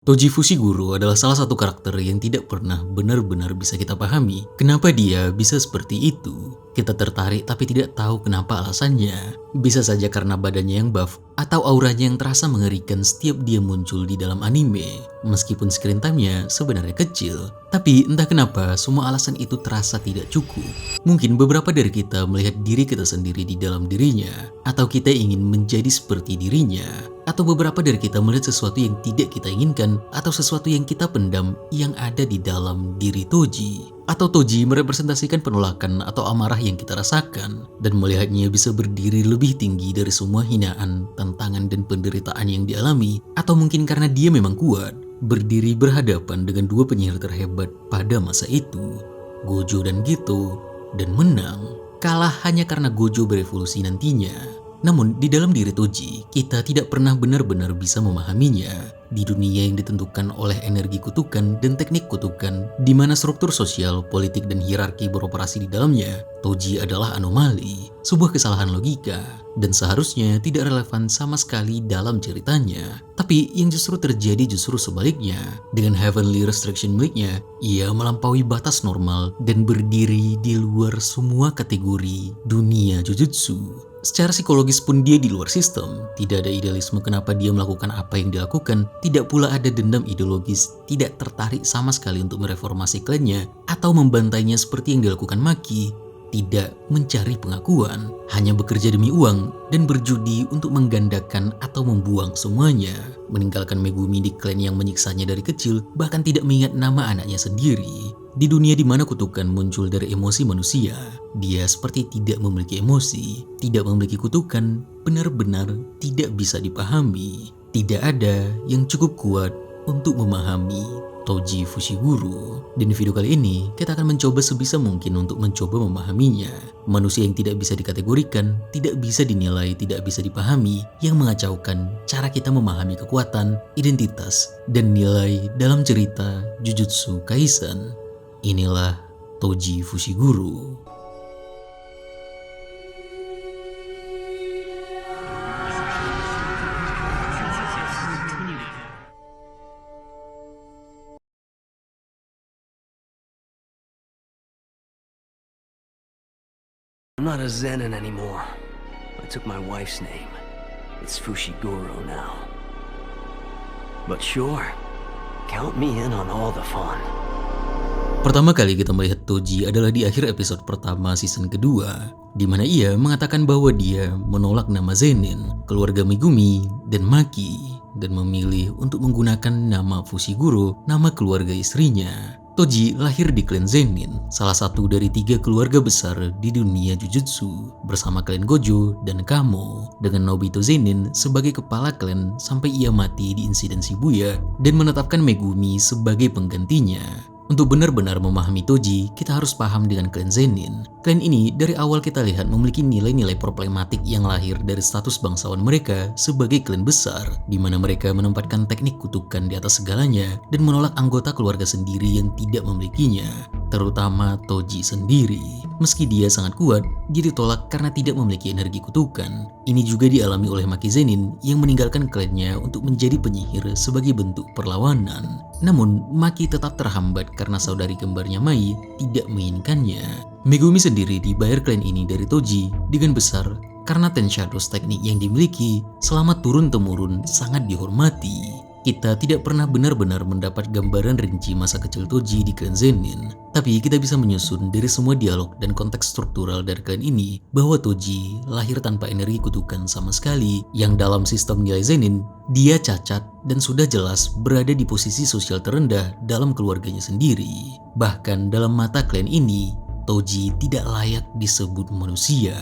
Toji Fushiguro adalah salah satu karakter yang tidak pernah benar-benar bisa kita pahami. Kenapa dia bisa seperti itu? Kita tertarik tapi tidak tahu kenapa alasannya. Bisa saja karena badannya yang buff atau auranya yang terasa mengerikan setiap dia muncul di dalam anime. Meskipun screen time-nya sebenarnya kecil, tapi entah kenapa semua alasan itu terasa tidak cukup. Mungkin beberapa dari kita melihat diri kita sendiri di dalam dirinya, atau kita ingin menjadi seperti dirinya, atau beberapa dari kita melihat sesuatu yang tidak kita inginkan, atau sesuatu yang kita pendam yang ada di dalam diri Toji. Atau Toji merepresentasikan penolakan atau amarah yang kita rasakan, dan melihatnya bisa berdiri lebih tinggi dari semua hinaan, tantangan, dan penderitaan yang dialami. Atau mungkin karena dia memang kuat, berdiri berhadapan dengan dua penyihir terhebat pada masa itu, Gojo dan Geto, dan menang. Kalah hanya karena Gojo berevolusi nantinya. Namun di dalam diri Toji, kita tidak pernah benar-benar bisa memahaminya. Di dunia yang ditentukan oleh energi kutukan dan teknik kutukan, di mana struktur sosial, politik, dan hierarki beroperasi di dalamnya, Toji adalah anomali, sebuah kesalahan logika, dan seharusnya tidak relevan sama sekali dalam ceritanya. Tapi yang justru terjadi justru sebaliknya. Dengan heavenly restriction miliknya, ia melampaui batas normal dan berdiri di luar semua kategori dunia Jujutsu. Secara psikologis pun dia di luar sistem, tidak ada idealisme kenapa dia melakukan apa yang dilakukan, tidak pula ada dendam ideologis, tidak tertarik sama sekali untuk mereformasi klannya atau membantainya seperti yang dilakukan Maki, tidak mencari pengakuan, hanya bekerja demi uang dan berjudi untuk menggandakan atau membuang semuanya, meninggalkan Megumi di klan yang menyiksanya dari kecil, bahkan tidak mengingat nama anaknya sendiri. Di dunia di mana kutukan muncul dari emosi manusia, dia seperti tidak memiliki emosi, tidak memiliki kutukan, benar-benar tidak bisa dipahami. Tidak ada yang cukup kuat untuk memahami Toji Fushiguro. Dan di video kali ini, kita akan mencoba sebisa mungkin untuk mencoba memahaminya. Manusia yang tidak bisa dikategorikan, tidak bisa dinilai, tidak bisa dipahami, yang mengacaukan cara kita memahami kekuatan, identitas, dan nilai dalam cerita Jujutsu Kaisen. Inilah Toji Fushiguro. I'm not a Zenin anymore. I took my wife's name. It's Fushiguro now. But sure, count me in on all the fun. Pertama kali kita melihat Toji adalah di akhir episode pertama season kedua, di mana ia mengatakan bahwa dia menolak nama Zenin, keluarga Megumi, dan Maki, dan memilih untuk menggunakan nama Fushiguro, nama keluarga istrinya. Toji lahir di klan Zenin, salah satu dari 3 keluarga besar di dunia Jujutsu, bersama klan Gojo dan Kamo, dengan Nobito Zenin sebagai kepala klan sampai ia mati di insiden Shibuya dan menetapkan Megumi sebagai penggantinya. Untuk benar-benar memahami Toji, kita harus paham dengan klan Zenin. Klan ini dari awal kita lihat memiliki nilai-nilai problematik yang lahir dari status bangsawan mereka sebagai klan besar, di mana mereka menempatkan teknik kutukan di atas segalanya dan menolak anggota keluarga sendiri yang tidak memilikinya, terutama Toji sendiri. Meski dia sangat kuat, dia ditolak karena tidak memiliki energi kutukan. Ini juga dialami oleh Maki Zenin yang meninggalkan klannya untuk menjadi penyihir sebagai bentuk perlawanan. Namun, Maki tetap terhambat karena saudari kembarnya Mai tidak menginginkannya. Megumi sendiri dibayar klan ini dari Toji dengan besar karena Ten Shadows teknik yang dimiliki selama turun-temurun sangat dihormati. Kita tidak pernah benar-benar mendapat gambaran rinci masa kecil Toji di klan Zenin, tapi kita bisa menyusun dari semua dialog dan konteks struktural dari klan ini bahwa Toji lahir tanpa energi kutukan sama sekali, yang dalam sistem nilai Zenin, dia cacat dan sudah jelas berada di posisi sosial terendah dalam keluarganya sendiri. Bahkan dalam mata klan ini, Toji tidak layak disebut manusia.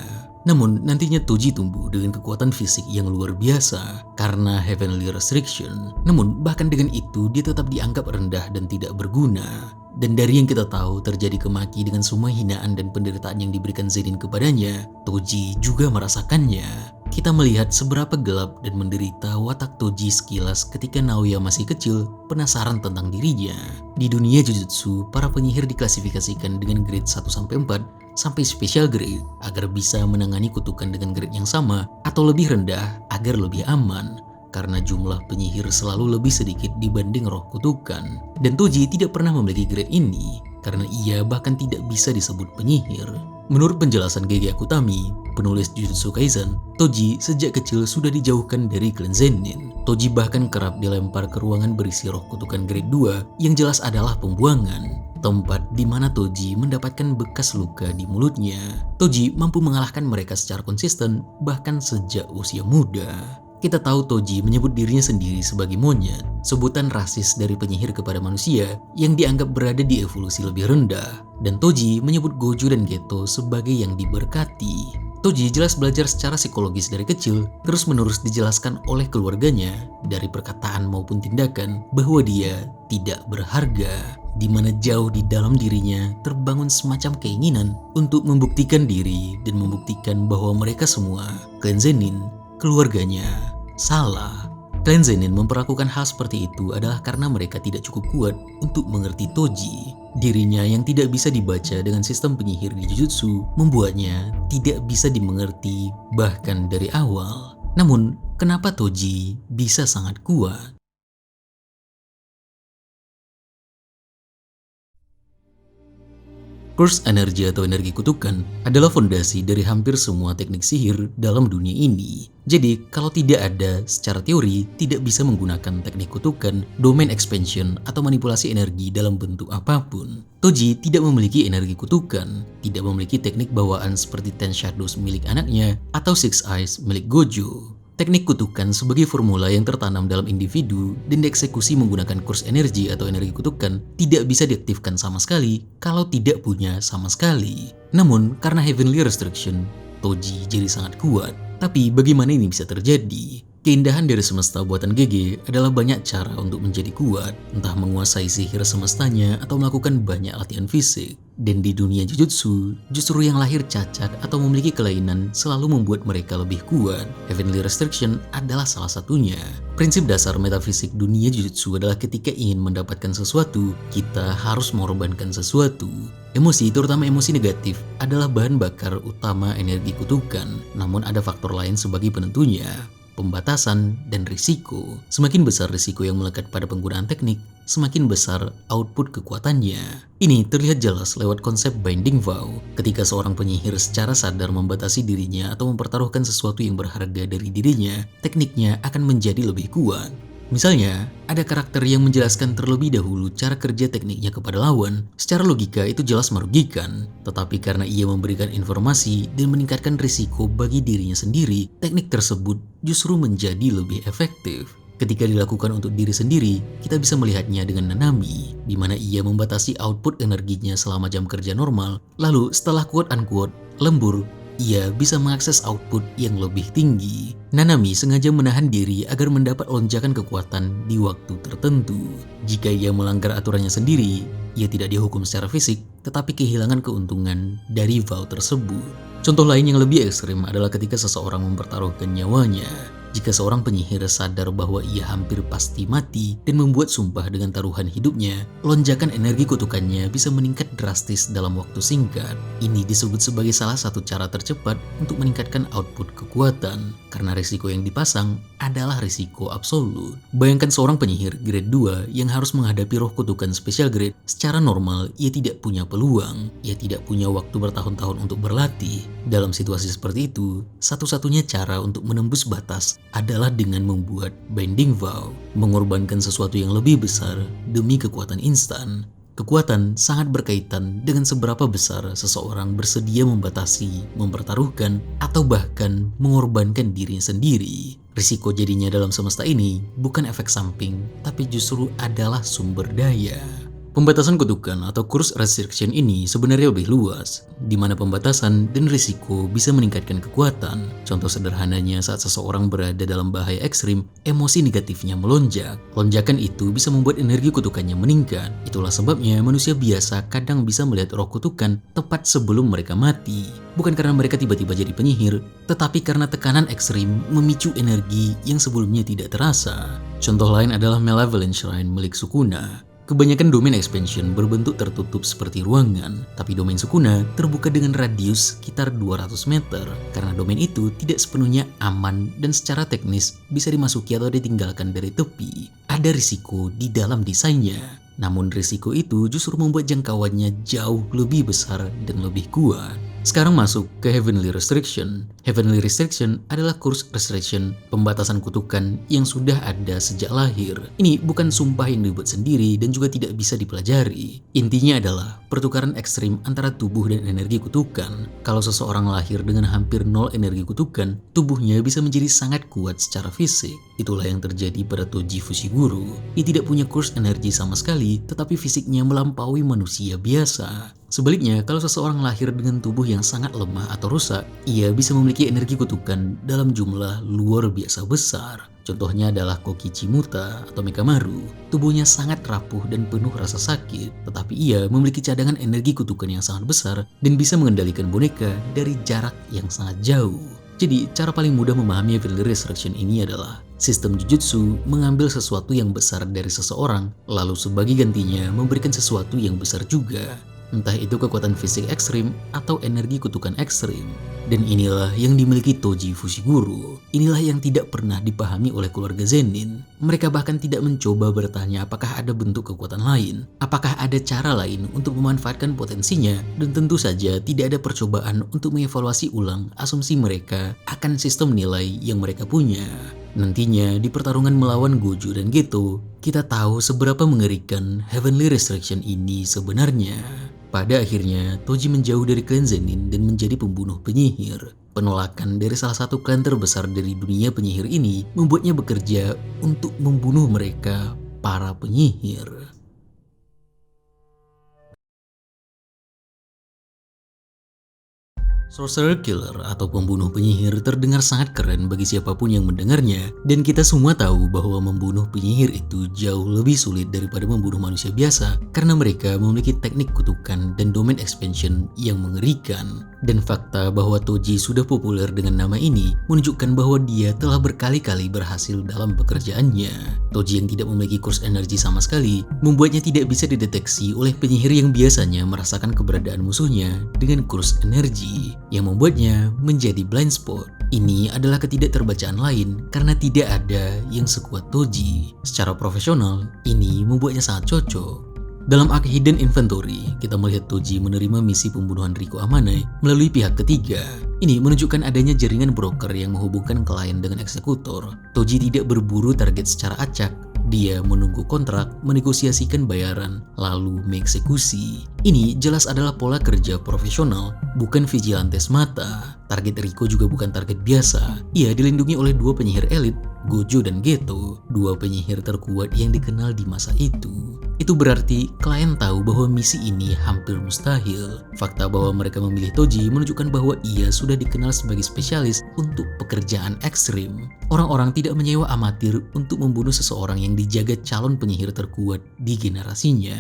Namun nantinya Toji tumbuh dengan kekuatan fisik yang luar biasa karena heavenly restriction. Namun bahkan dengan itu dia tetap dianggap rendah dan tidak berguna. Dan dari yang kita tahu terjadi ke Maki dengan semua hinaan dan penderitaan yang diberikan Zenin kepadanya, Toji juga merasakannya. Kita melihat seberapa gelap dan menderita watak Toji sekilas ketika Naoya masih kecil, penasaran tentang dirinya. Di dunia Jujutsu, para penyihir diklasifikasikan dengan grade 1-4 sampai special grade agar bisa menangani kutukan dengan grade yang sama atau lebih rendah agar lebih aman. karena jumlah penyihir selalu lebih sedikit dibanding roh kutukan. Dan Toji tidak pernah memiliki grade ini, karena ia bahkan tidak bisa disebut penyihir. Menurut penjelasan Gege Akutami, penulis Jujutsu Kaisen, Toji sejak kecil sudah dijauhkan dari klan Zenin. Toji bahkan kerap dilempar ke ruangan berisi roh kutukan grade 2 yang jelas adalah pembuangan, tempat di mana Toji mendapatkan bekas luka di mulutnya. Toji mampu mengalahkan mereka secara konsisten bahkan sejak usia muda. Kita tahu Toji menyebut dirinya sendiri sebagai monyet, sebutan rasis dari penyihir kepada manusia yang dianggap berada di evolusi lebih rendah. Dan Toji menyebut Gojo dan Geto sebagai yang diberkati. Toji jelas belajar secara psikologis dari kecil, terus-menerus dijelaskan oleh keluarganya dari perkataan maupun tindakan bahwa dia tidak berharga, di mana jauh di dalam dirinya terbangun semacam keinginan untuk membuktikan diri dan membuktikan bahwa mereka semua, klan Zenin, keluarganya, salah. Klan Zenin memperlakukan hal seperti itu adalah karena mereka tidak cukup kuat untuk mengerti Toji. Dirinya yang tidak bisa dibaca dengan sistem penyihir di Jujutsu membuatnya tidak bisa dimengerti bahkan dari awal. Namun, kenapa Toji bisa sangat kuat? Curse energi atau energi kutukan adalah fondasi dari hampir semua teknik sihir dalam dunia ini. Jadi, kalau tidak ada, secara teori tidak bisa menggunakan teknik kutukan, domain expansion, atau manipulasi energi dalam bentuk apapun. Toji tidak memiliki energi kutukan, tidak memiliki teknik bawaan seperti Ten Shadows milik anaknya, atau Six Eyes milik Gojo. Teknik kutukan sebagai formula yang tertanam dalam individu dan dieksekusi menggunakan kurs energi atau energi kutukan tidak bisa diaktifkan sama sekali kalau tidak punya sama sekali. Namun, karena Heavenly Restriction, Toji jadi sangat kuat. Tapi bagaimana ini bisa terjadi? Keindahan dari semesta buatan GG adalah banyak cara untuk menjadi kuat, entah menguasai sihir semestanya atau melakukan banyak latihan fisik. Dan di dunia Jujutsu, justru yang lahir cacat atau memiliki kelainan selalu membuat mereka lebih kuat. Heavenly Restriction adalah salah satunya. Prinsip dasar metafisik dunia Jujutsu adalah ketika ingin mendapatkan sesuatu, kita harus mengorbankan sesuatu. Emosi, terutama emosi negatif, adalah bahan bakar utama energi kutukan. Namun ada faktor lain sebagai penentunya. Pembatasan dan risiko. Semakin besar risiko yang melekat pada penggunaan teknik, semakin besar output kekuatannya. Ini terlihat jelas lewat konsep binding vow. Ketika seorang penyihir secara sadar membatasi dirinya atau mempertaruhkan sesuatu yang berharga dari dirinya, tekniknya akan menjadi lebih kuat. Misalnya, ada karakter yang menjelaskan terlebih dahulu cara kerja tekniknya kepada lawan. Secara logika itu jelas merugikan, tetapi karena ia memberikan informasi dan meningkatkan risiko bagi dirinya sendiri, teknik tersebut justru menjadi lebih efektif. Ketika dilakukan untuk diri sendiri, kita bisa melihatnya dengan Nanami, di mana ia membatasi output energinya selama jam kerja normal, lalu setelah quote-unquote lembur, ia bisa mengakses output yang lebih tinggi. Nanami sengaja menahan diri agar mendapat lonjakan kekuatan di waktu tertentu. Jika ia melanggar aturannya sendiri, ia tidak dihukum secara fisik, tetapi kehilangan keuntungan dari vow tersebut. Contoh lain yang lebih ekstrim adalah ketika seseorang mempertaruhkan nyawanya. Jika seorang penyihir sadar bahwa ia hampir pasti mati dan membuat sumpah dengan taruhan hidupnya, lonjakan energi kutukannya bisa meningkat drastis dalam waktu singkat. Ini disebut sebagai salah satu cara tercepat untuk meningkatkan output kekuatan, karena risiko yang dipasang adalah risiko absolut. Bayangkan seorang penyihir grade 2 yang harus menghadapi roh kutukan special grade. Secara normal, ia tidak punya peluang, ia tidak punya waktu bertahun-tahun untuk berlatih. Dalam situasi seperti itu, satu-satunya cara untuk menembus batas adalah dengan membuat binding vow, mengorbankan sesuatu yang lebih besar demi kekuatan instan. Kekuatan sangat berkaitan dengan seberapa besar seseorang bersedia membatasi, mempertaruhkan, atau bahkan mengorbankan dirinya sendiri. Risiko jadinya dalam semesta ini bukan efek samping, tapi justru adalah sumber daya. Pembatasan kutukan atau curse restriction ini sebenarnya lebih luas, di mana pembatasan dan risiko bisa meningkatkan kekuatan. Contoh sederhananya saat seseorang berada dalam bahaya ekstrim, emosi negatifnya melonjak. Lonjakan itu bisa membuat energi kutukannya meningkat. Itulah sebabnya manusia biasa kadang bisa melihat roh kutukan tepat sebelum mereka mati. Bukan karena mereka tiba-tiba jadi penyihir, tetapi karena tekanan ekstrim memicu energi yang sebelumnya tidak terasa. Contoh lain adalah Malevolent Shrine milik Sukuna. Kebanyakan domain expansion berbentuk tertutup seperti ruangan, tapi domain Sukuna terbuka dengan radius sekitar 200 meter karena domain itu tidak sepenuhnya aman dan secara teknis bisa dimasuki atau ditinggalkan dari tepi. Ada risiko di dalam desainnya, namun risiko itu justru membuat jangkauannya jauh lebih besar dan lebih kuat. Sekarang masuk ke Heavenly Restriction. Heavenly Restriction adalah course restriction, pembatasan kutukan yang sudah ada sejak lahir. Ini bukan sumpah yang dibuat sendiri dan juga tidak bisa dipelajari. Intinya adalah pertukaran ekstrim antara tubuh dan energi kutukan. Kalau seseorang lahir dengan hampir nol energi kutukan, tubuhnya bisa menjadi sangat kuat secara fisik. Itulah yang terjadi pada Toji Fushiguro. Ia tidak punya course energi sama sekali, tetapi fisiknya melampaui manusia biasa. Sebaliknya, kalau seseorang lahir dengan tubuh yang sangat lemah atau rusak, ia bisa memiliki energi kutukan dalam jumlah luar biasa besar. Contohnya adalah Kokichi Muta atau Mekamaru. Tubuhnya sangat rapuh dan penuh rasa sakit, tetapi ia memiliki cadangan energi kutukan yang sangat besar dan bisa mengendalikan boneka dari jarak yang sangat jauh. Jadi, cara paling mudah memahami Heavenly Restriction ini adalah sistem Jujutsu mengambil sesuatu yang besar dari seseorang, lalu sebagai gantinya memberikan sesuatu yang besar juga. Entah itu kekuatan fisik ekstrim atau energi kutukan ekstrim. Dan inilah yang dimiliki Toji Fushiguro. Inilah yang tidak pernah dipahami oleh keluarga Zenin. Mereka bahkan tidak mencoba bertanya apakah ada bentuk kekuatan lain, apakah ada cara lain untuk memanfaatkan potensinya, dan tentu saja tidak ada percobaan untuk mengevaluasi ulang asumsi mereka akan sistem nilai yang mereka punya. Nantinya di pertarungan melawan Gojo dan Geto, kita tahu seberapa mengerikan Heavenly Restriction ini sebenarnya. Pada akhirnya, Toji menjauh dari klan Zenin dan menjadi pembunuh penyihir. Penolakan dari salah satu klan terbesar dari dunia penyihir ini membuatnya bekerja untuk membunuh mereka, para penyihir. Sorcerer Killer atau pembunuh penyihir terdengar sangat keren bagi siapapun yang mendengarnya, dan kita semua tahu bahwa membunuh penyihir itu jauh lebih sulit daripada membunuh manusia biasa karena mereka memiliki teknik kutukan dan domain expansion yang mengerikan. Dan fakta bahwa Toji sudah populer dengan nama ini menunjukkan bahwa dia telah berkali-kali berhasil dalam pekerjaannya. Toji yang tidak memiliki kurs energi sama sekali membuatnya tidak bisa dideteksi oleh penyihir yang biasanya merasakan keberadaan musuhnya dengan kurs energi, yang membuatnya menjadi blind spot. Ini adalah ketidakterbacaan lain karena tidak ada yang sekuat Toji. Secara profesional, ini membuatnya sangat cocok. Dalam arc Hidden Inventory, kita melihat Toji menerima misi pembunuhan Riko Amane melalui pihak ketiga. Ini menunjukkan adanya jaringan broker yang menghubungkan klien dengan eksekutor. Toji tidak berburu target secara acak. Dia menunggu kontrak, menegosiasikan bayaran, lalu mengeksekusi. Ini jelas adalah pola kerja profesional, bukan vigilantes mata. Target Riko juga bukan target biasa. Ia dilindungi oleh dua penyihir elit, Gojo dan Geto, dua penyihir terkuat yang dikenal di masa itu. Itu berarti klien tahu bahwa misi ini hampir mustahil. Fakta bahwa mereka memilih Toji menunjukkan bahwa ia sudah dikenal sebagai spesialis untuk pekerjaan ekstrim. Orang-orang tidak menyewa amatir untuk membunuh seseorang yang dijaga calon penyihir terkuat di generasinya.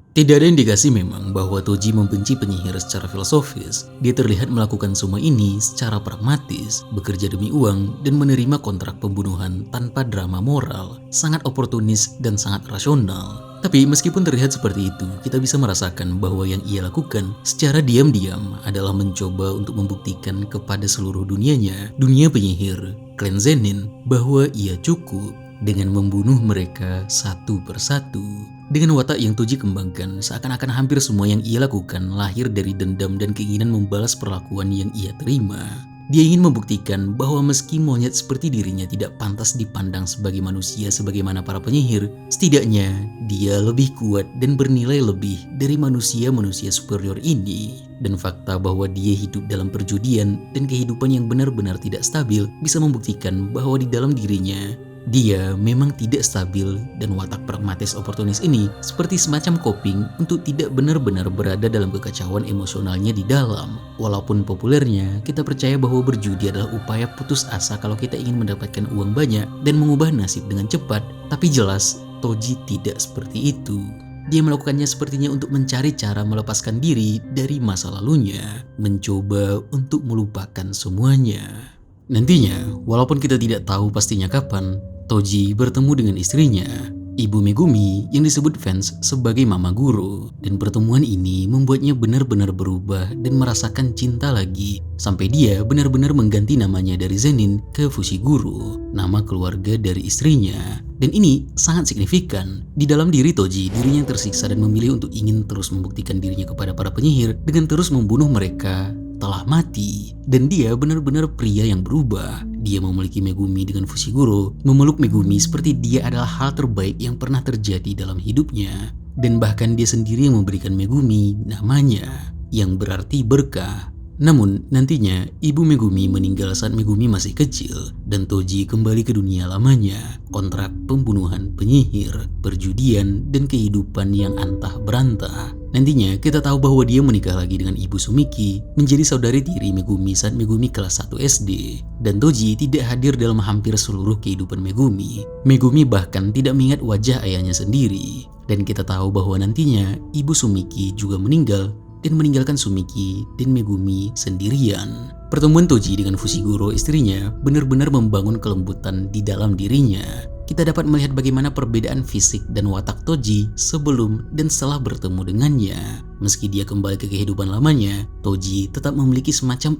Tidak ada indikasi memang bahwa Toji membenci penyihir secara filosofis. Dia terlihat melakukan semua ini secara pragmatis, bekerja demi uang, dan menerima kontrak pembunuhan tanpa drama moral, sangat oportunis dan sangat rasional. Tapi meskipun terlihat seperti itu, kita bisa merasakan bahwa yang ia lakukan secara diam-diam adalah mencoba untuk membuktikan kepada seluruh dunianya, dunia penyihir, klan Zenin, bahwa ia cukup dengan membunuh mereka satu persatu. Dengan watak yang Toji kembangkan, seakan-akan hampir semua yang ia lakukan lahir dari dendam dan keinginan membalas perlakuan yang ia terima. Dia ingin membuktikan bahwa meski monyet seperti dirinya tidak pantas dipandang sebagai manusia sebagaimana para penyihir, setidaknya dia lebih kuat dan bernilai lebih dari manusia-manusia superior ini. Dan fakta bahwa dia hidup dalam perjudian dan kehidupan yang benar-benar tidak stabil bisa membuktikan bahwa di dalam dirinya dia memang tidak stabil, dan watak pragmatis oportunis ini seperti semacam coping untuk tidak benar-benar berada dalam kekacauan emosionalnya di dalam. Walaupun populernya, kita percaya bahwa berjudi adalah upaya putus asa kalau kita ingin mendapatkan uang banyak dan mengubah nasib dengan cepat. Tapi jelas, Toji tidak seperti itu. Dia melakukannya sepertinya untuk mencari cara melepaskan diri dari masa lalunya, mencoba untuk melupakan semuanya. Nantinya, walaupun kita tidak tahu pastinya kapan, Toji bertemu dengan istrinya. Ibu Megumi yang disebut fans sebagai Mama Guro. Dan pertemuan ini membuatnya benar-benar berubah dan merasakan cinta lagi. Sampai dia benar-benar mengganti namanya dari Zenin ke Fushiguro, nama keluarga dari istrinya. Dan ini sangat signifikan. Di dalam diri Toji, dirinya tersiksa dan memilih untuk ingin terus membuktikan dirinya kepada para penyihir dengan terus membunuh mereka telah mati. Dan dia benar-benar pria yang berubah. Dia memiliki Megumi dengan Fushiguro, memeluk Megumi seperti dia adalah hal terbaik yang pernah terjadi dalam hidupnya. Dan bahkan dia sendiri yang memberikan Megumi namanya, yang berarti berkah. Namun nantinya Ibu Megumi meninggal saat Megumi masih kecil dan Toji kembali ke dunia lamanya. Kontrak pembunuhan penyihir, perjudian, dan kehidupan yang antah berantah. Nantinya kita tahu bahwa dia menikah lagi dengan Ibu Sumiki, menjadi saudari tiri Megumi saat Megumi kelas 1 SD. Dan Toji tidak hadir dalam hampir seluruh kehidupan Megumi. Megumi bahkan tidak mengingat wajah ayahnya sendiri. Dan kita tahu bahwa nantinya Ibu Sumiki juga meninggal dan meninggalkan Sumiki dan Megumi sendirian. Pertemuan Toji dengan Fushiguro istrinya benar-benar membangun kelembutan di dalam dirinya. Kita dapat melihat bagaimana perbedaan fisik dan watak Toji sebelum dan setelah bertemu dengannya. Meski dia kembali ke kehidupan lamanya, Toji tetap memiliki semacam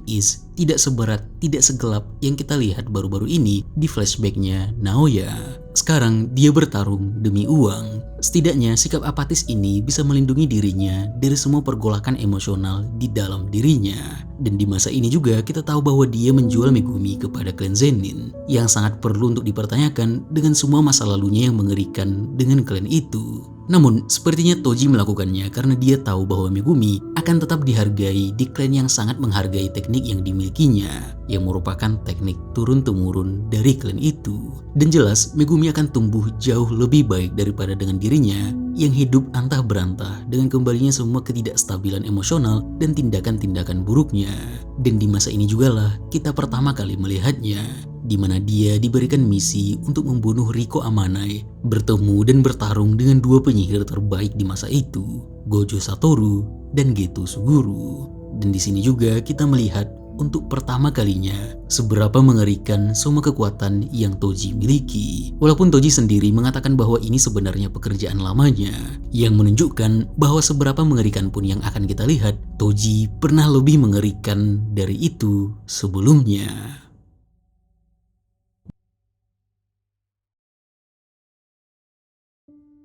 tidak seberat, tidak segelap yang kita lihat baru-baru ini di flashbacknya Naoya. Sekarang dia bertarung demi uang. Setidaknya sikap apatis ini bisa melindungi dirinya dari semua pergolakan emosional di dalam dirinya. Dan di masa ini juga kita tahu bahwa dia menjual Megumi kepada klan Zenin, yang sangat perlu untuk dipertanyakan dengan semua masa lalunya yang mengerikan dengan klan itu. Namun sepertinya Toji melakukannya karena dia tahu bahwa Megumi akan tetap dihargai di klan yang sangat menghargai teknik yang dimilikinya, yang merupakan teknik turun-temurun dari klan itu. Dan jelas Megumi akan tumbuh jauh lebih baik daripada dengan dirinya yang hidup antah berantah dengan kembalinya semua ketidakstabilan emosional dan tindakan-tindakan buruknya. Dan di masa ini jugalah kita pertama kali melihatnya, di mana dia diberikan misi untuk membunuh Riko Amanai, bertemu dan bertarung dengan dua penyihir terbaik di masa itu, Gojo Satoru dan Geto Suguru. Dan di sini juga kita melihat untuk pertama kalinya seberapa mengerikan semua kekuatan yang Toji miliki. Walaupun Toji sendiri mengatakan bahwa ini sebenarnya pekerjaan lamanya, yang menunjukkan bahwa seberapa mengerikan pun yang akan kita lihat, Toji pernah lebih mengerikan dari itu sebelumnya.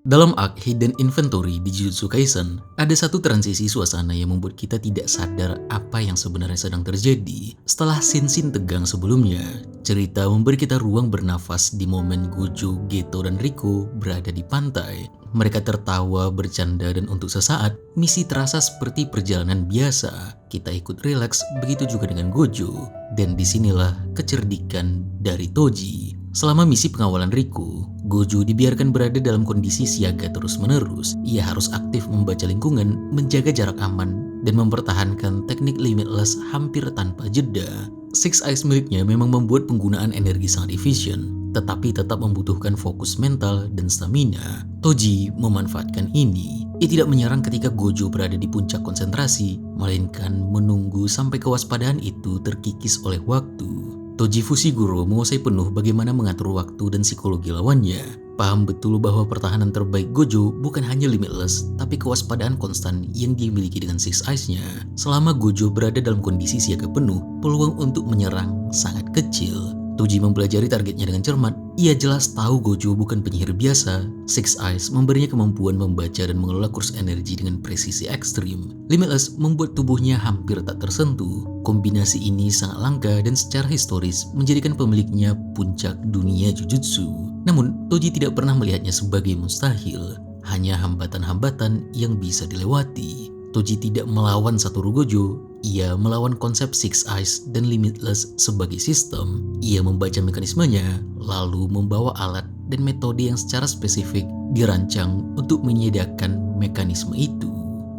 Dalam arc Hidden Inventory di Jujutsu Kaisen, ada satu transisi suasana yang membuat kita tidak sadar apa yang sebenarnya sedang terjadi. Setelah scene-scene tegang sebelumnya, cerita memberi kita ruang bernafas di momen Gojo, Geto, dan Riko berada di pantai. Mereka tertawa, bercanda, dan untuk sesaat, misi terasa seperti perjalanan biasa. Kita ikut rileks, begitu juga dengan Gojo. Dan disinilah kecerdikan dari Toji. Selama misi pengawalan Riko, Gojo dibiarkan berada dalam kondisi siaga terus-menerus. Ia harus aktif membaca lingkungan, menjaga jarak aman, dan mempertahankan teknik limitless hampir tanpa jeda. Six Eyes miliknya memang membuat penggunaan energi sangat efisien, tetapi tetap membutuhkan fokus mental dan stamina. Toji memanfaatkan ini. Ia tidak menyerang ketika Gojo berada di puncak konsentrasi, melainkan menunggu sampai kewaspadaan itu terkikis oleh waktu. Toji Fushiguro menguasai penuh bagaimana mengatur waktu dan psikologi lawannya. Paham betul bahwa pertahanan terbaik Gojo bukan hanya limitless, tapi kewaspadaan konstan yang dimiliki dengan Six Eyes-nya. Selama Gojo berada dalam kondisi siaga penuh, peluang untuk menyerang sangat kecil. Toji mempelajari targetnya dengan cermat. Ia jelas tahu Gojo bukan penyihir biasa. Six Eyes memberinya kemampuan membaca dan mengelola kurs energi dengan presisi ekstrim. Limitless membuat tubuhnya hampir tak tersentuh. Kombinasi ini sangat langka dan secara historis menjadikan pemiliknya puncak dunia Jujutsu. Namun, Toji tidak pernah melihatnya sebagai mustahil. Hanya hambatan-hambatan yang bisa dilewati. Toji tidak melawan Satoru Gojo, ia melawan konsep Six Eyes dan Limitless sebagai sistem. Ia membaca mekanismenya, lalu membawa alat dan metode yang secara spesifik dirancang untuk menyediakan mekanisme itu.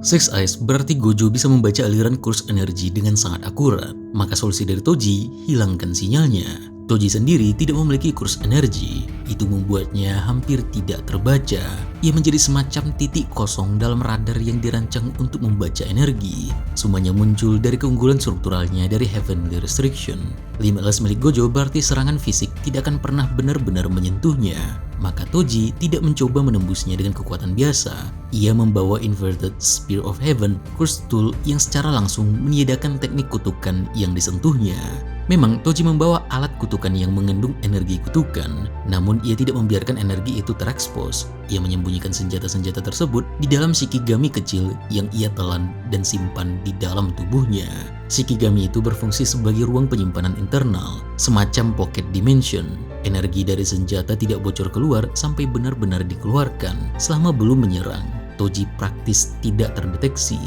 Six Eyes berarti Gojo bisa membaca aliran kurs energi dengan sangat akurat. Maka solusi dari Toji, hilangkan sinyalnya. Toji sendiri tidak memiliki kurs energi, itu membuatnya hampir tidak terbaca. Ia menjadi semacam titik kosong dalam radar yang dirancang untuk membaca energi. Semuanya muncul dari keunggulan strukturalnya dari Heavenly Restriction. Limitless milik Gojo berarti serangan fisik tidak akan pernah benar-benar menyentuhnya. Maka Toji tidak mencoba menembusnya dengan kekuatan biasa. Ia membawa Inverted Spear of Heaven, Curse Tool yang secara langsung meniadakan teknik kutukan yang disentuhnya. Memang Toji membawa alat kutukan yang mengandung energi kutukan, namun ia tidak membiarkan energi itu terekspos. Ia menyembunyikan senjata-senjata tersebut di dalam Shikigami kecil yang ia telan dan simpan di dalam tubuhnya. Shikigami itu berfungsi sebagai ruang penyimpanan internal, semacam pocket dimension. Energi dari senjata tidak bocor keluar sampai benar-benar dikeluarkan selama belum menyerang. Toji praktis tidak terdeteksi.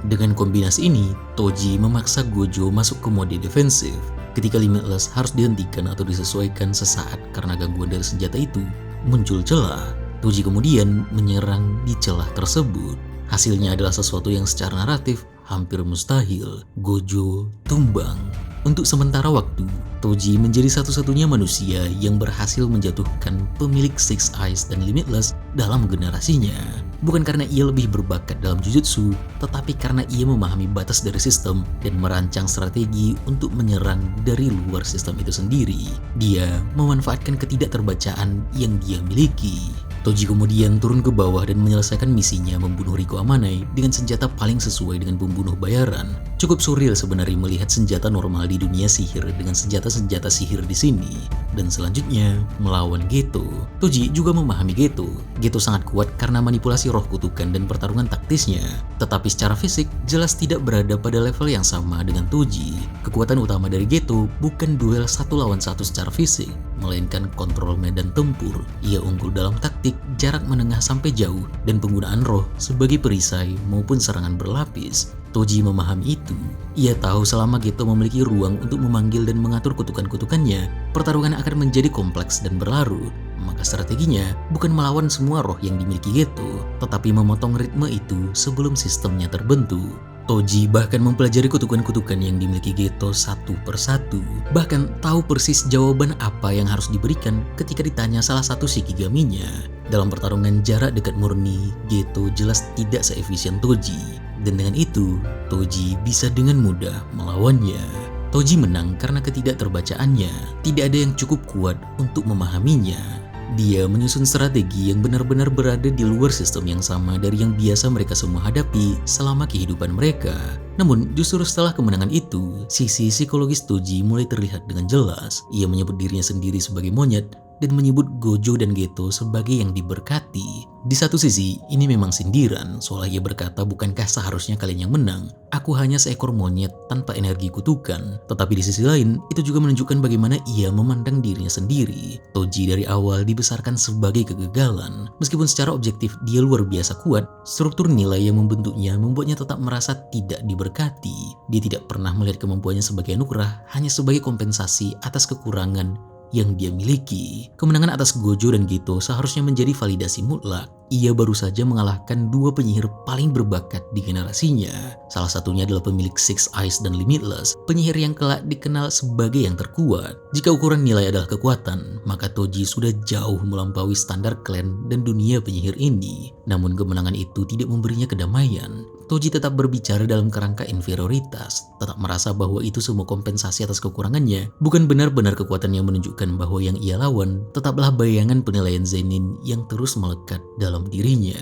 Dengan kombinasi ini, Toji memaksa Gojo masuk ke mode defensif. Ketika Limitless harus dihentikan atau disesuaikan sesaat karena gangguan dari senjata itu, muncul celah. Toji kemudian menyerang di celah tersebut. Hasilnya adalah sesuatu yang secara naratif hampir mustahil. Gojo tumbang. Untuk sementara waktu, Toji menjadi satu-satunya manusia yang berhasil menjatuhkan pemilik Six Eyes dan Limitless dalam generasinya. Bukan karena ia lebih berbakat dalam Jujutsu, tetapi karena ia memahami batas dari sistem dan merancang strategi untuk menyerang dari luar sistem itu sendiri. Dia memanfaatkan ketidakterbacaan yang dia miliki. Toji kemudian turun ke bawah dan menyelesaikan misinya membunuh Riko Amanai dengan senjata paling sesuai dengan pembunuh bayaran. Cukup surreal sebenarnya melihat senjata normal di dunia sihir dengan senjata-senjata sihir di sini. Dan selanjutnya melawan Geto. Toji juga memahami Geto. Geto sangat kuat karena manipulasi roh kutukan dan pertarungan taktisnya. Tetapi secara fisik jelas tidak berada pada level yang sama dengan Toji. Kekuatan utama dari Geto bukan duel 1 lawan 1 secara fisik, melainkan kontrol medan tempur. Ia unggul dalam taktik jarak menengah sampai jauh dan penggunaan roh sebagai perisai maupun serangan berlapis. Toji memahami itu. Ia tahu selama Geto memiliki ruang untuk memanggil dan mengatur kutukan-kutukannya, pertarungan akan menjadi kompleks dan berlarut. Maka strateginya bukan melawan semua roh yang dimiliki Geto, tetapi memotong ritme itu sebelum sistemnya terbentuk. Toji bahkan mempelajari kutukan-kutukan yang dimiliki Geto satu persatu. Bahkan tahu persis jawaban apa yang harus diberikan ketika ditanya salah satu Shikigaminya. Dalam pertarungan jarak dekat murni, Geto jelas tidak seefisien Toji. Dan dengan itu, Toji bisa dengan mudah melawannya. Toji menang karena ketidakterbacaannya. Tidak ada yang cukup kuat untuk memahaminya. Dia menyusun strategi yang benar-benar berada di luar sistem yang sama dari yang biasa mereka semua hadapi selama kehidupan mereka. Namun justru setelah kemenangan itu, sisi psikologis Toji mulai terlihat dengan jelas. Ia menyebut dirinya sendiri sebagai monyet dan menyebut Gojo dan Geto sebagai yang diberkati. Di satu sisi, ini memang sindiran, soalnya ia berkata bukankah seharusnya kalian yang menang? Aku hanya seekor monyet tanpa energi kutukan. Tetapi di sisi lain, itu juga menunjukkan bagaimana ia memandang dirinya sendiri. Toji dari awal dibesarkan sebagai kegagalan. Meskipun secara objektif dia luar biasa kuat, struktur nilai yang membentuknya membuatnya tetap merasa tidak diberkati. Dia tidak pernah melihat kemampuannya sebagai anugerah, hanya sebagai kompensasi atas kekurangan yang dia miliki. Kemenangan atas Gojo dan Geto seharusnya menjadi validasi mutlak. Ia baru saja mengalahkan 2 penyihir paling berbakat di generasinya. Salah satunya adalah pemilik Six Eyes dan Limitless, penyihir yang kelak dikenal sebagai yang terkuat. Jika ukuran nilai adalah kekuatan, maka Toji sudah jauh melampaui standar klan dan dunia penyihir ini. Namun kemenangan itu tidak memberinya kedamaian. Toji tetap berbicara dalam kerangka inferioritas, tetap merasa bahwa itu semua kompensasi atas kekurangannya, bukan benar-benar kekuatan yang menunjukkan bahwa yang ia lawan tetaplah bayangan penilaian Zenin yang terus melekat dalam dirinya.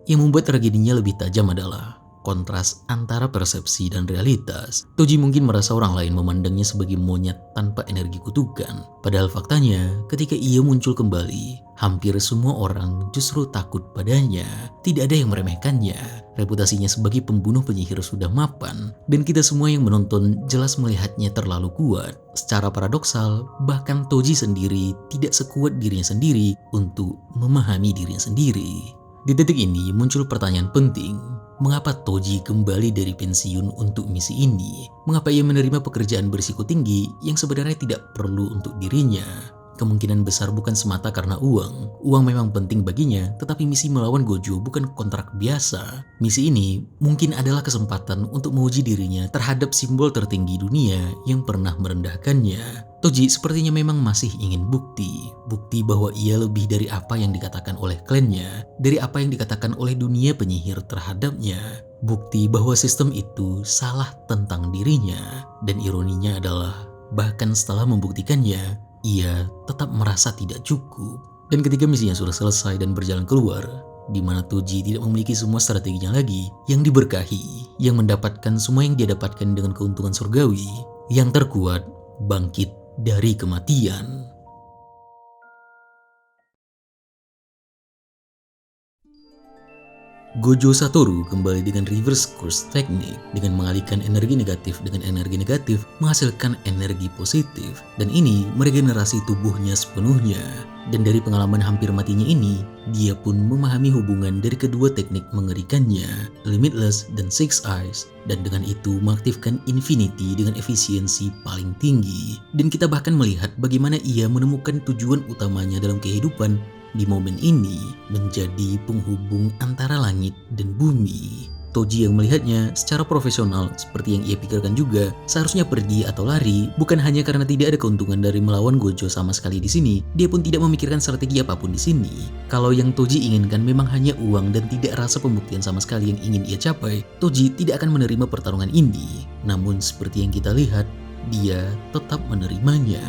Yang membuat tragedinya lebih tajam adalah kontras antara persepsi dan realitas. Toji mungkin merasa orang lain memandangnya sebagai monyet tanpa energi kutukan. Padahal faktanya, ketika ia muncul kembali, hampir semua orang justru takut padanya. Tidak ada yang meremehkannya. Reputasinya sebagai pembunuh penyihir sudah mapan, dan kita semua yang menonton jelas melihatnya terlalu kuat. Secara paradoksal, bahkan Toji sendiri tidak sekuat dirinya sendiri untuk memahami dirinya sendiri. Di detik ini muncul pertanyaan penting. Mengapa Toji kembali dari pensiun untuk misi ini? Mengapa ia menerima pekerjaan berisiko tinggi yang sebenarnya tidak perlu untuk dirinya? Kemungkinan besar bukan semata karena uang. Uang memang penting baginya, tetapi misi melawan Gojo bukan kontrak biasa. Misi ini mungkin adalah kesempatan untuk menguji dirinya terhadap simbol tertinggi dunia yang pernah merendahkannya. Toji sepertinya memang masih ingin bukti bahwa ia lebih dari apa yang dikatakan oleh klannya, dari apa yang dikatakan oleh dunia penyihir terhadapnya. Bukti bahwa sistem itu salah tentang dirinya. Dan ironinya adalah, bahkan setelah membuktikannya, ia tetap merasa tidak cukup. Dan ketika misinya sudah selesai dan berjalan keluar, di mana Toji tidak memiliki semua strateginya lagi, yang diberkahi, yang mendapatkan semua yang dia dapatkan dengan keuntungan surgawi, yang terkuat, bangkit dari kematian. Gojo Satoru kembali dengan reverse course teknik dengan mengalihkan energi negatif dengan energi negatif menghasilkan energi positif, dan ini meregenerasi tubuhnya sepenuhnya. Dan dari pengalaman hampir matinya ini, dia pun memahami hubungan dari kedua teknik mengerikannya, Limitless dan Six Eyes, dan dengan itu mengaktifkan Infinity dengan efisiensi paling tinggi. Dan kita bahkan melihat bagaimana ia menemukan tujuan utamanya dalam kehidupan di momen ini, menjadi penghubung antara langit dan bumi. Toji yang melihatnya secara profesional seperti yang ia pikirkan juga, seharusnya pergi atau lari bukan hanya karena tidak ada keuntungan dari melawan Gojo sama sekali di sini. Dia pun tidak memikirkan strategi apapun di sini. Kalau yang Toji inginkan memang hanya uang dan tidak rasa pembuktian sama sekali yang ingin ia capai, Toji tidak akan menerima pertarungan ini. Namun seperti yang kita lihat, dia tetap menerimanya.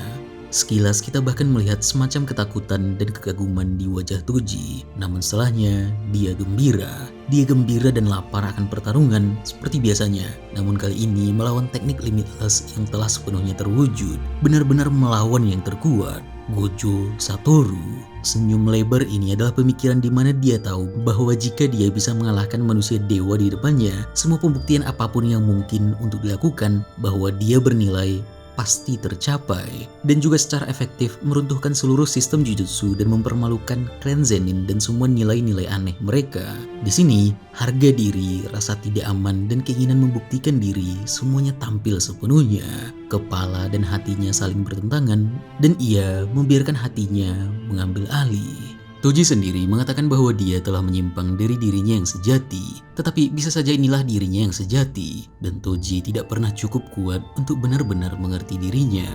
Sekilas kita bahkan melihat semacam ketakutan dan kekaguman di wajah Toji. Namun setelahnya, dia gembira. Dia gembira dan lapar akan pertarungan seperti biasanya. Namun kali ini melawan teknik Limitless yang telah sepenuhnya terwujud. Benar-benar melawan yang terkuat, Gojo Satoru. Senyum lebar ini adalah pemikiran di mana dia tahu bahwa jika dia bisa mengalahkan manusia dewa di depannya, semua pembuktian apapun yang mungkin untuk dilakukan bahwa dia bernilai pasti tercapai, dan juga secara efektif meruntuhkan seluruh sistem Jujutsu dan mempermalukan klan Zenin dan semua nilai-nilai aneh mereka. Di sini, harga diri, rasa tidak aman, dan keinginan membuktikan diri semuanya tampil sepenuhnya. Kepala dan hatinya saling bertentangan, dan ia membiarkan hatinya mengambil alih. Toji sendiri mengatakan bahwa dia telah menyimpang dari dirinya yang sejati, tetapi bisa saja inilah dirinya yang sejati, dan Toji tidak pernah cukup kuat untuk benar-benar mengerti dirinya.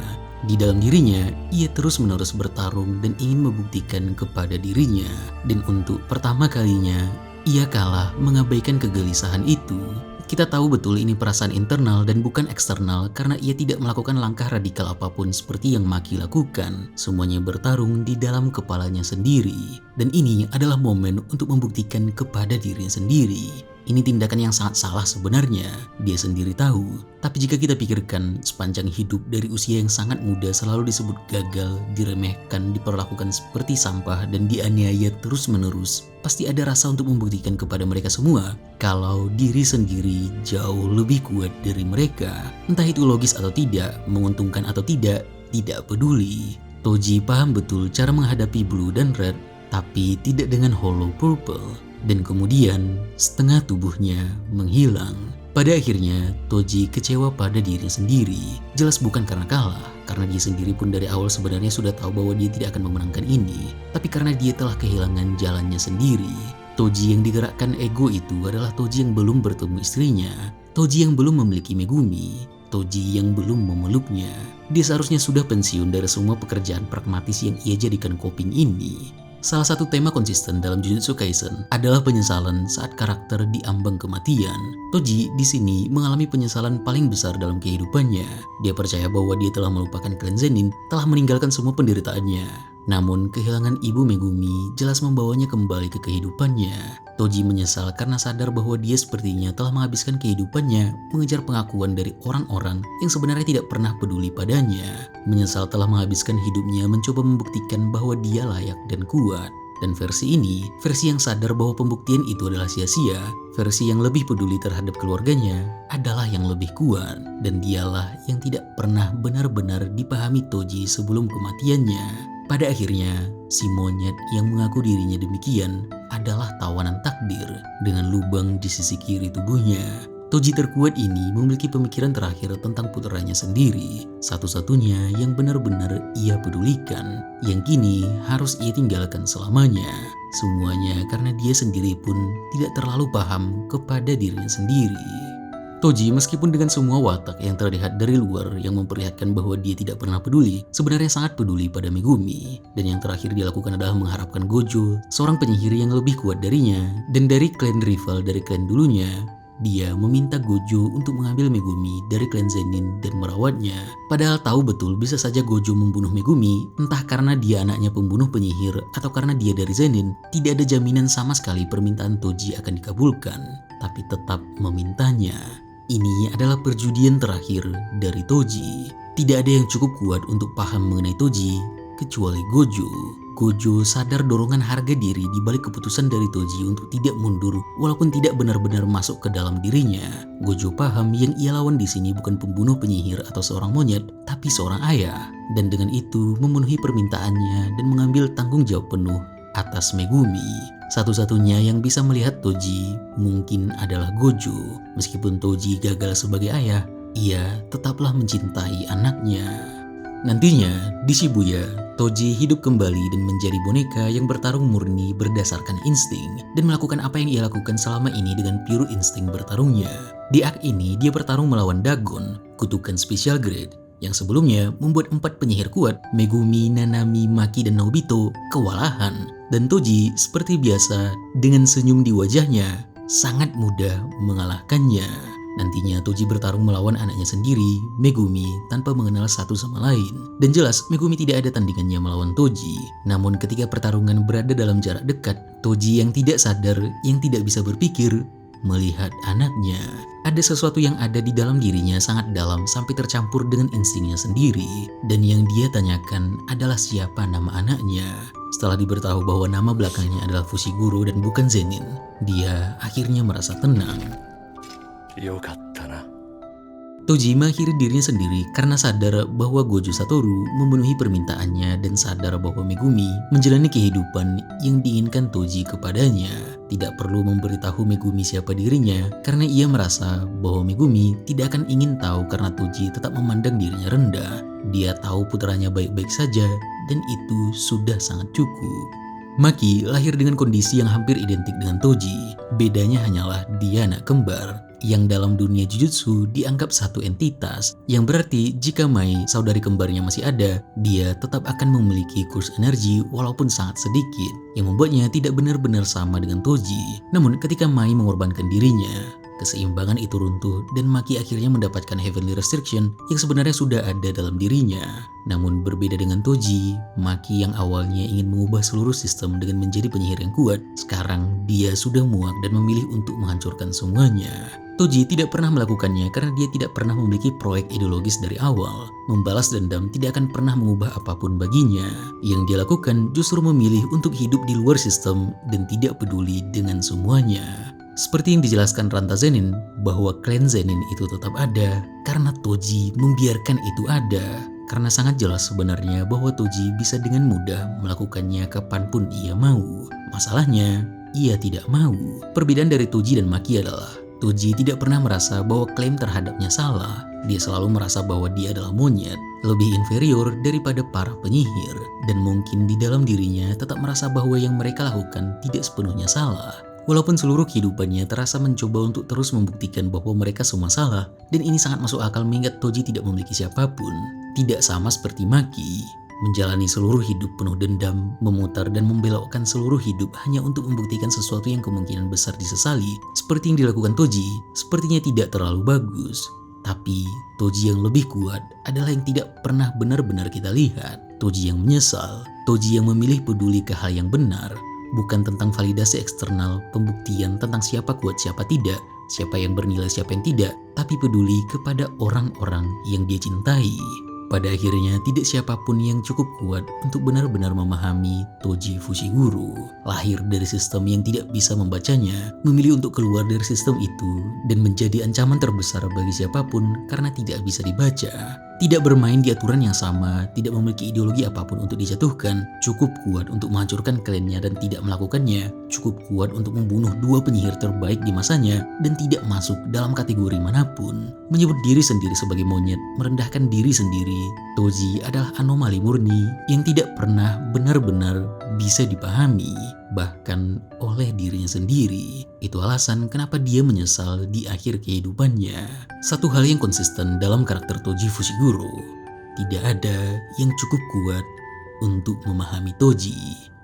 Di dalam dirinya, ia terus-menerus bertarung dan ingin membuktikan kepada dirinya, dan untuk pertama kalinya, ia kalah mengabaikan kegelisahan itu. Kita tahu betul ini perasaan internal dan bukan eksternal karena ia tidak melakukan langkah radikal apapun seperti yang Maki lakukan. Semuanya bertarung di dalam kepalanya sendiri. Dan ini adalah momen untuk membuktikan kepada dirinya sendiri. Ini tindakan yang sangat salah sebenarnya, dia sendiri tahu. Tapi jika kita pikirkan sepanjang hidup dari usia yang sangat muda selalu disebut gagal, diremehkan, diperlakukan seperti sampah, dan dianiaya terus-menerus, pasti ada rasa untuk membuktikan kepada mereka semua kalau diri sendiri jauh lebih kuat dari mereka. Entah itu logis atau tidak, menguntungkan atau tidak peduli. Toji paham betul cara menghadapi Blue dan Red, tapi tidak dengan Hollow Purple. Dan kemudian setengah tubuhnya menghilang. Pada akhirnya Toji kecewa pada dirinya sendiri. Jelas bukan karena kalah, karena dia sendiri pun dari awal sebenarnya sudah tahu bahwa dia tidak akan memenangkan ini, tapi karena dia telah kehilangan jalannya sendiri. Toji yang digerakkan ego itu adalah Toji yang belum bertemu istrinya, Toji yang belum memiliki Megumi, Toji yang belum memeluknya. Dia seharusnya sudah pensiun dari semua pekerjaan pragmatis yang ia jadikan coping ini. Salah satu tema konsisten dalam Jujutsu Kaisen adalah penyesalan saat karakter diambang kematian. Toji di sini mengalami penyesalan paling besar dalam kehidupannya. Dia percaya bahwa dia telah melupakan klan Zenin, telah meninggalkan semua penderitaannya. Namun kehilangan ibu Megumi jelas membawanya kembali ke kehidupannya. Toji menyesal karena sadar bahwa dia sepertinya telah menghabiskan kehidupannya mengejar pengakuan dari orang-orang yang sebenarnya tidak pernah peduli padanya. Menyesal telah menghabiskan hidupnya mencoba membuktikan bahwa dia layak dan kuat. Dan versi ini, versi yang sadar bahwa pembuktian itu adalah sia-sia, versi yang lebih peduli terhadap keluarganya adalah yang lebih kuat. Dan dialah yang tidak pernah benar-benar dipahami Toji sebelum kematiannya. Pada akhirnya, si monyet yang mengaku dirinya demikian adalah tawanan takdir dengan lubang di sisi kiri tubuhnya. Toji terkuat ini memiliki pemikiran terakhir tentang putranya sendiri, satu-satunya yang benar-benar ia pedulikan, yang kini harus ia tinggalkan selamanya. Semuanya karena dia sendiri pun tidak terlalu paham kepada dirinya sendiri. Toji meskipun dengan semua watak yang terlihat dari luar yang memperlihatkan bahwa dia tidak pernah peduli, sebenarnya sangat peduli pada Megumi. Dan yang terakhir dia lakukan adalah mengharapkan Gojo, seorang penyihir yang lebih kuat darinya, dan dari klan rival dari klan dulunya. Dia meminta Gojo untuk mengambil Megumi dari klan Zenin dan merawatnya. Padahal tahu betul bisa saja Gojo membunuh Megumi, entah karena dia anaknya pembunuh penyihir atau karena dia dari Zenin. Tidak ada jaminan sama sekali permintaan Toji akan dikabulkan, tapi tetap memintanya. Ini adalah perjudian terakhir dari Toji. Tidak ada yang cukup kuat untuk paham mengenai Toji kecuali Gojo. Gojo sadar dorongan harga diri di balik keputusan dari Toji untuk tidak mundur walaupun tidak benar-benar masuk ke dalam dirinya. Gojo paham yang ia lawan di sini bukan pembunuh penyihir atau seorang monyet, tapi seorang ayah. Dan dengan itu memenuhi permintaannya dan mengambil tanggung jawab penuh atas Megumi. Satu-satunya yang bisa melihat Toji mungkin adalah Gojo. Meskipun Toji gagal sebagai ayah, ia tetaplah mencintai anaknya. Nantinya di Shibuya, Toji hidup kembali dan menjadi boneka yang bertarung murni berdasarkan insting dan melakukan apa yang ia lakukan selama ini dengan pure insting bertarungnya. Di arc ini dia bertarung melawan Dagon, kutukan special grade yang sebelumnya membuat 4 penyihir kuat, Megumi, Nanami, Maki, dan Nobito kewalahan. Dan Toji seperti biasa dengan senyum di wajahnya sangat mudah mengalahkannya. Nantinya Toji bertarung melawan anaknya sendiri, Megumi, tanpa mengenal satu sama lain. Dan jelas Megumi tidak ada tandingannya melawan Toji. Namun ketika pertarungan berada dalam jarak dekat, Toji yang tidak sadar, yang tidak bisa berpikir, melihat anaknya. Ada sesuatu yang ada di dalam dirinya sangat dalam sampai tercampur dengan instingnya sendiri. Dan yang dia tanyakan adalah siapa nama anaknya. Setelah diberitahu bahwa nama belakangnya adalah Fushiguro dan bukan Zenin, dia akhirnya merasa tenang. Toji mengakhiri dirinya sendiri karena sadar bahwa Gojo Satoru memenuhi permintaannya dan sadar bahwa Megumi menjalani kehidupan yang diinginkan Toji kepadanya. Tidak perlu memberitahu Megumi siapa dirinya karena ia merasa bahwa Megumi tidak akan ingin tahu karena Toji tetap memandang dirinya rendah. Dia tahu putranya baik-baik saja dan itu sudah sangat cukup. Maki lahir dengan kondisi yang hampir identik dengan Toji. Bedanya hanyalah dia anak kembar yang dalam dunia Jujutsu dianggap satu entitas, yang berarti jika Mai, saudari kembarnya masih ada, dia tetap akan memiliki kurs energi walaupun sangat sedikit, yang membuatnya tidak benar-benar sama dengan Toji. Namun ketika Mai mengorbankan dirinya, keseimbangan itu runtuh dan Maki akhirnya mendapatkan Heavenly Restriction yang sebenarnya sudah ada dalam dirinya. Namun berbeda dengan Toji, Maki yang awalnya ingin mengubah seluruh sistem dengan menjadi penyihir yang kuat, sekarang dia sudah muak dan memilih untuk menghancurkan semuanya. Toji tidak pernah melakukannya karena dia tidak pernah memiliki proyek ideologis dari awal. Membalas dendam tidak akan pernah mengubah apapun baginya. Yang dia lakukan justru memilih untuk hidup di luar sistem dan tidak peduli dengan semuanya. Seperti yang dijelaskan Ranta Zenin, bahwa klan Zenin itu tetap ada karena Toji membiarkan itu ada. Karena sangat jelas sebenarnya bahwa Toji bisa dengan mudah melakukannya kapanpun ia mau. Masalahnya, ia tidak mau. Perbedaan dari Toji dan Maki adalah Toji tidak pernah merasa bahwa klaim terhadapnya salah. Dia selalu merasa bahwa dia adalah monyet, lebih inferior daripada para penyihir. Dan mungkin di dalam dirinya tetap merasa bahwa yang mereka lakukan tidak sepenuhnya salah. Walaupun seluruh kehidupannya terasa mencoba untuk terus membuktikan bahwa mereka semua salah. Dan ini sangat masuk akal mengingat Toji tidak memiliki siapapun. Tidak sama seperti Maki. Menjalani seluruh hidup penuh dendam, memutar dan membelokkan seluruh hidup hanya untuk membuktikan sesuatu yang kemungkinan besar disesali, seperti yang dilakukan Toji, sepertinya tidak terlalu bagus. Tapi, Toji yang lebih kuat adalah yang tidak pernah benar-benar kita lihat. Toji yang menyesal, Toji yang memilih peduli ke hal yang benar, bukan tentang validasi eksternal, pembuktian tentang siapa kuat siapa tidak, siapa yang bernilai siapa yang tidak, tapi peduli kepada orang-orang yang dia cintai. Pada akhirnya tidak siapapun yang cukup kuat untuk benar-benar memahami Toji Fushiguro. Lahir dari sistem yang tidak bisa membacanya, memilih untuk keluar dari sistem itu dan menjadi ancaman terbesar bagi siapapun karena tidak bisa dibaca. Tidak bermain di aturan yang sama, tidak memiliki ideologi apapun untuk dijatuhkan, cukup kuat untuk menghancurkan klannya dan tidak melakukannya, cukup kuat untuk membunuh 2 penyihir terbaik di masanya, dan tidak masuk dalam kategori manapun. Menyebut diri sendiri sebagai monyet, merendahkan diri sendiri. Toji adalah anomali murni yang tidak pernah benar-benar bisa dipahami, bahkan oleh dirinya sendiri. Itu alasan kenapa dia menyesal di akhir kehidupannya. Satu hal yang konsisten dalam karakter Toji Fushiguro, tidak ada yang cukup kuat untuk memahami Toji,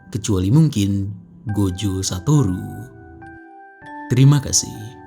kecuali mungkin Gojo Satoru. Terima kasih.